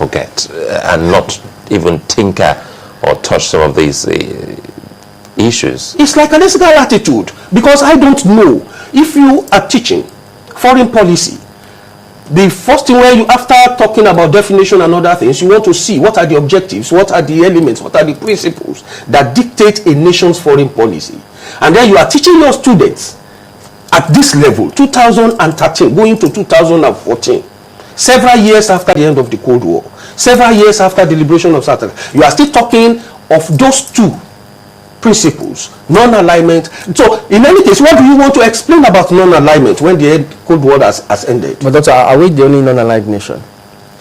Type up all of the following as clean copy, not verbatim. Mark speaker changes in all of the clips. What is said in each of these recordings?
Speaker 1: forget and not even tinker or touch some of these issues?
Speaker 2: It's like an ethical attitude, because I don't know if you are teaching foreign policy. The first thing where you, after talking about definition and other things, you want to see what are the objectives, what are the elements, what are the principles that dictate a nation's foreign policy. And then you are teaching your students at this level, 2013 going to 2014, several years after the end of the Cold War, several years after the liberation of South Africa, you are still talking of those two principles, non-alignment. So in any case, what do you want to explain about non-alignment when the Cold War has ended?
Speaker 3: But Doctor, are we the only non-aligned nation?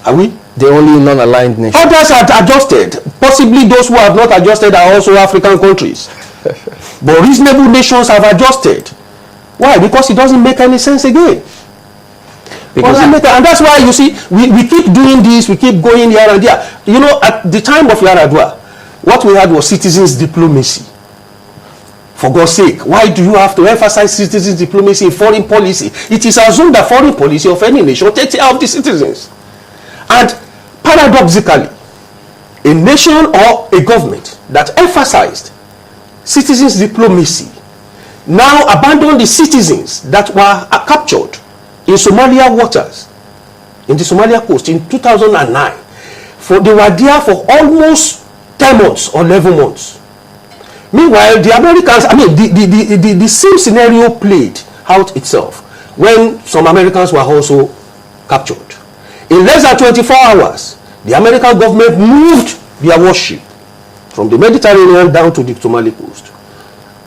Speaker 2: Are we?
Speaker 3: The only non-aligned nation.
Speaker 2: Others are adjusted. Possibly those who have not adjusted are also African countries. But reasonable nations have adjusted. Why? Because it doesn't make any sense again. And that's why, you see, we keep doing this, we keep going here and there. You know, at the time of Yaradua, what we had was citizens' diplomacy. For God's sake, why do you have to emphasize citizens' diplomacy in foreign policy? It is assumed that foreign policy of any nation takes care of the citizens. And paradoxically, a nation or a government that emphasized citizens' diplomacy now abandoned the citizens that were captured in Somalia waters, in the Somalia coast in 2009. They were there for almost 10 months or 11 months. Meanwhile, the Americans, the same scenario played out itself when some Americans were also captured. In less than 24 hours, the American government moved their warship from the Mediterranean down to the Somali coast.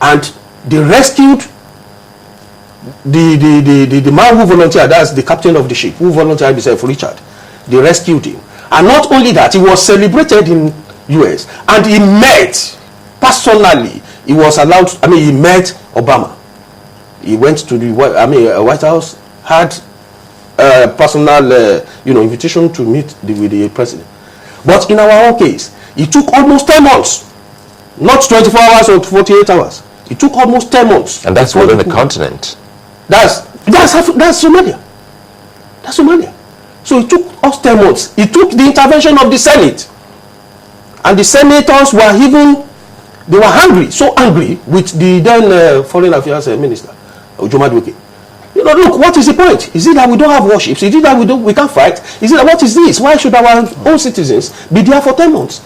Speaker 2: And they rescued the man who volunteered, that's the captain of the ship, who volunteered himself, Richard. They rescued him. And not only that, he was celebrated in US, and he met personally, he was allowed, he met Obama. He went to the White House, had personal invitation to meet with the president. But in our own case, it took almost 10 months, not 24 hours or 48 hours. It took almost 10 months.
Speaker 1: And that's within the continent.
Speaker 2: That's Somalia. That's Somalia. So it took us 10 months. It took the intervention of the Senate. And the senators were they were angry, so angry with the then Foreign Affairs Minister, Ojomadweke. Look, what is the point? Is it that we don't have warships? Is it that we can't fight? Is it that, what is this? Why should our own citizens be there for 10 months?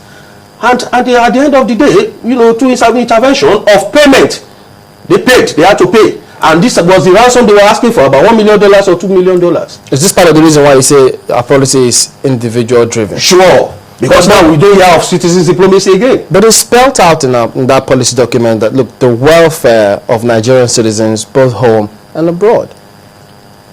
Speaker 2: And at the end of the day, through intervention of payment, they had to pay. And this was the ransom they were asking for, about $1 million or $2 million.
Speaker 3: Is this part of the reason why you say our policy is individual driven?
Speaker 2: Sure. Because now we don't hear of citizens' diplomacy again.
Speaker 3: But it's spelled out in that policy document that, look, the welfare of Nigerian citizens, both home and abroad.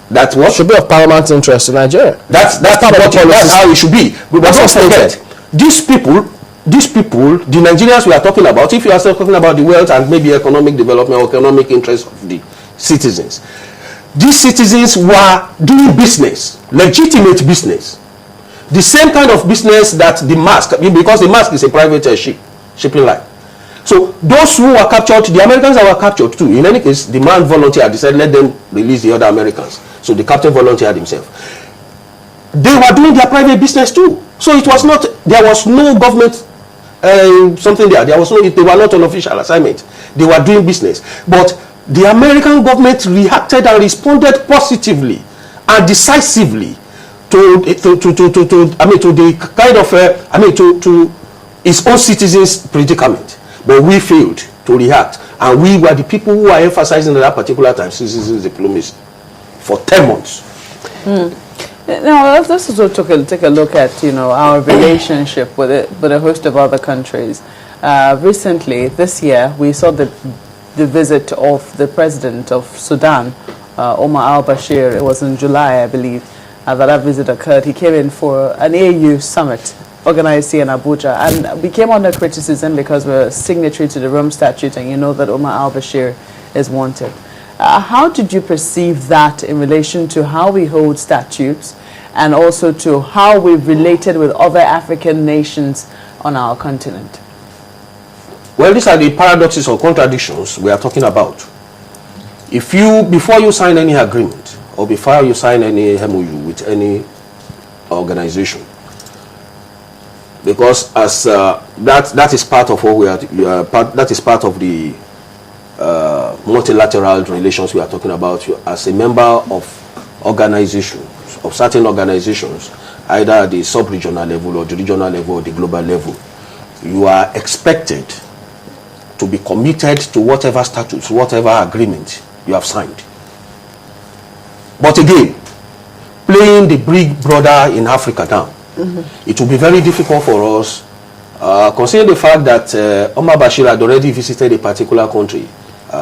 Speaker 2: That's what
Speaker 3: should be of paramount interest to Nigeria.
Speaker 2: That's how it should be. But don't forget, these people, the Nigerians we are talking about, if you are still talking about the wealth and maybe economic development or economic interest of the citizens, these citizens were doing business, legitimate business. The same kind of business that the Maersk, because the Maersk is a private shipping line. So those who were captured, the Americans that were captured too, in any case, the man volunteered. He said, let them release the other Americans. So the captain volunteered himself. They were doing their private business too. So it was not, there was no government something there. They were not on official assignment. They were doing business. But the American government reacted and responded positively and decisively to the kind of to its own citizens' predicament. But we failed to react, and we were the people who are emphasizing at that particular time citizens' diplomacy for 10 months.
Speaker 4: Now let's also take a look at our relationship with a host of other countries. Recently, this year, we saw the visit of the president of Sudan, Omar al-Bashir. It was in July, I believe, that visit occurred. He came in for an AU summit organized here in Abuja, and we came under criticism because we're signatory to the Rome Statute, and you know that Omar al-Bashir is wanted. How did you perceive that in relation to how we hold statutes and also to how we've related with other African nations on our continent?
Speaker 2: Well, these are the paradoxes or contradictions we are talking about. Before you sign any agreement or before you sign any MOU with any organization, Because as that is part of what we are, that is part of the multilateral relations we are talking about. As a member of organizations, of certain organizations, either at the sub-regional level or the regional level or the global level, you are expected to be committed to whatever statutes, whatever agreement you have signed. But again, playing the big brother in Africa now, it will be very difficult for us, considering the fact that Omar Bashir had already visited a particular country,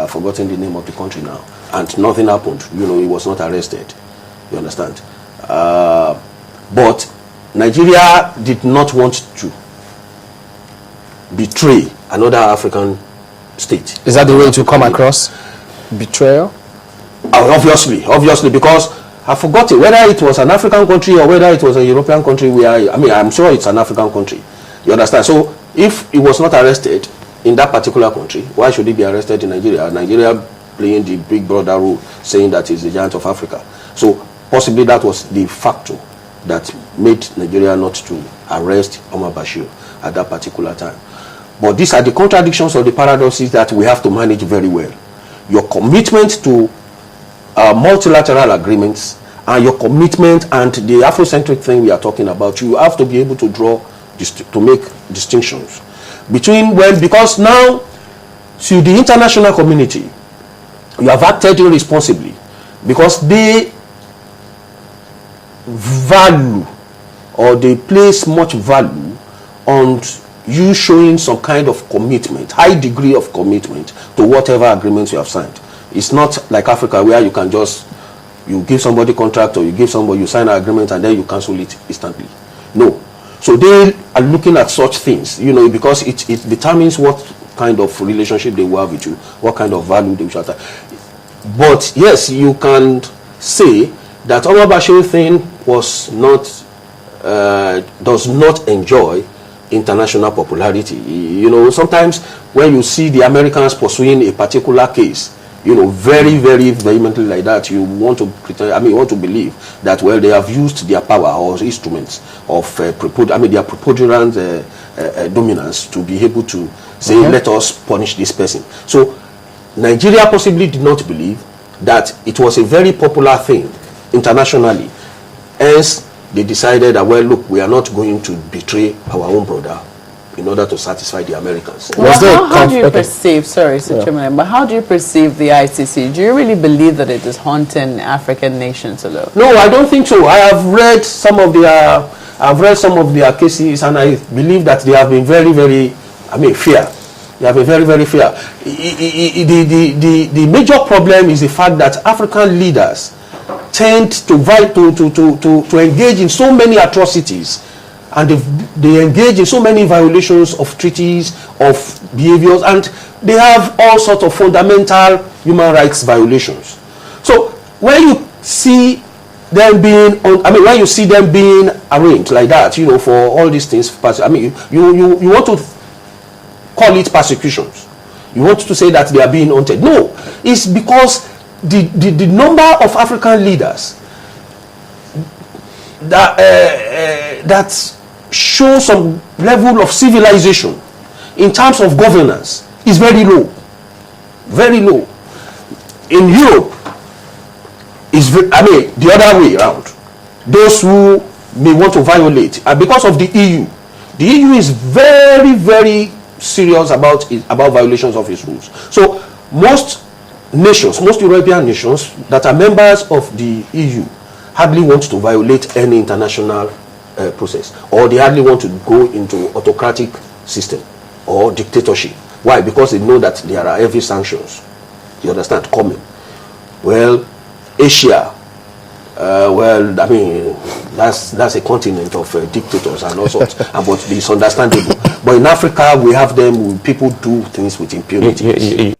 Speaker 2: forgotten the name of the country now, and nothing happened. You know, he was not arrested. You understand? But Nigeria did not want to betray another African state.
Speaker 3: Is that the way to come across? Betrayal?
Speaker 2: Obviously, because I've forgotten whether it was an African country or whether it was a European country. I'm sure it's an African country. You understand? So if he was not arrested in that particular country, why should he be arrested in Nigeria? Nigeria playing the big brother role, saying that he's the giant of Africa. So possibly that was the factor that made Nigeria not to arrest Omar Bashir at that particular time. But these are the contradictions or the paradoxes that we have to manage very well. Your commitment to multilateral agreements and your commitment and the Afrocentric thing we are talking about, you have to be able to draw, to make distinctions between, well, because now to the international community, you have acted irresponsibly because they value or they place much value on you showing some kind of commitment, high degree of commitment to whatever agreements you have signed. It's not like Africa where you can just, you give somebody contract or you give somebody, you sign an agreement and then you cancel it instantly. No. So they are looking at such things, you know, because it determines what kind of relationship they will have with you, what kind of value they will share. But yes, you can say that Omar Bashir thing was not, does not enjoy international popularity. You know, sometimes when you see the Americans pursuing a particular case, you know, very, very vehemently like that, you want to pretend, you want to believe that, well, they have used their power or instruments of their preponderant dominance to be able to say, let us punish this person. So Nigeria possibly did not believe that it was a very popular thing internationally. Hence, they decided that, well, look, we are not going to betray our own brother in order to satisfy the Americans.
Speaker 4: Well, how do you perceive, sorry, Chairman, but how do you perceive the ICC? Do you really believe that it is haunting African nations alone?
Speaker 2: No, I don't think so. I have read some of their, cases, and I believe that they have been very, very, fair. They have been very, very fair. The major problem is the fact that African leaders tend to engage in so many atrocities, and they engage in so many violations of treaties, of behaviors, and they have all sorts of fundamental human rights violations. So when you see them being, when you see them being arraigned like that, you know, for all these things, you want to call it persecutions. You want to say that they are being haunted. No, it's because the number of African leaders that show some level of civilization in terms of governance is very low. Very low. In Europe, is the other way around. Those who may want to violate, and because of the EU is very, very serious about violations of its rules. So most nations, most European nations that are members of the EU hardly want to violate any international process, or they hardly want to go into autocratic system or dictatorship. Why? Because they know that there are heavy sanctions, you understand, coming. Well, Asia, that's a continent of dictators and all sorts, but it's understandable. But in Africa, we have them, people do things with impunity.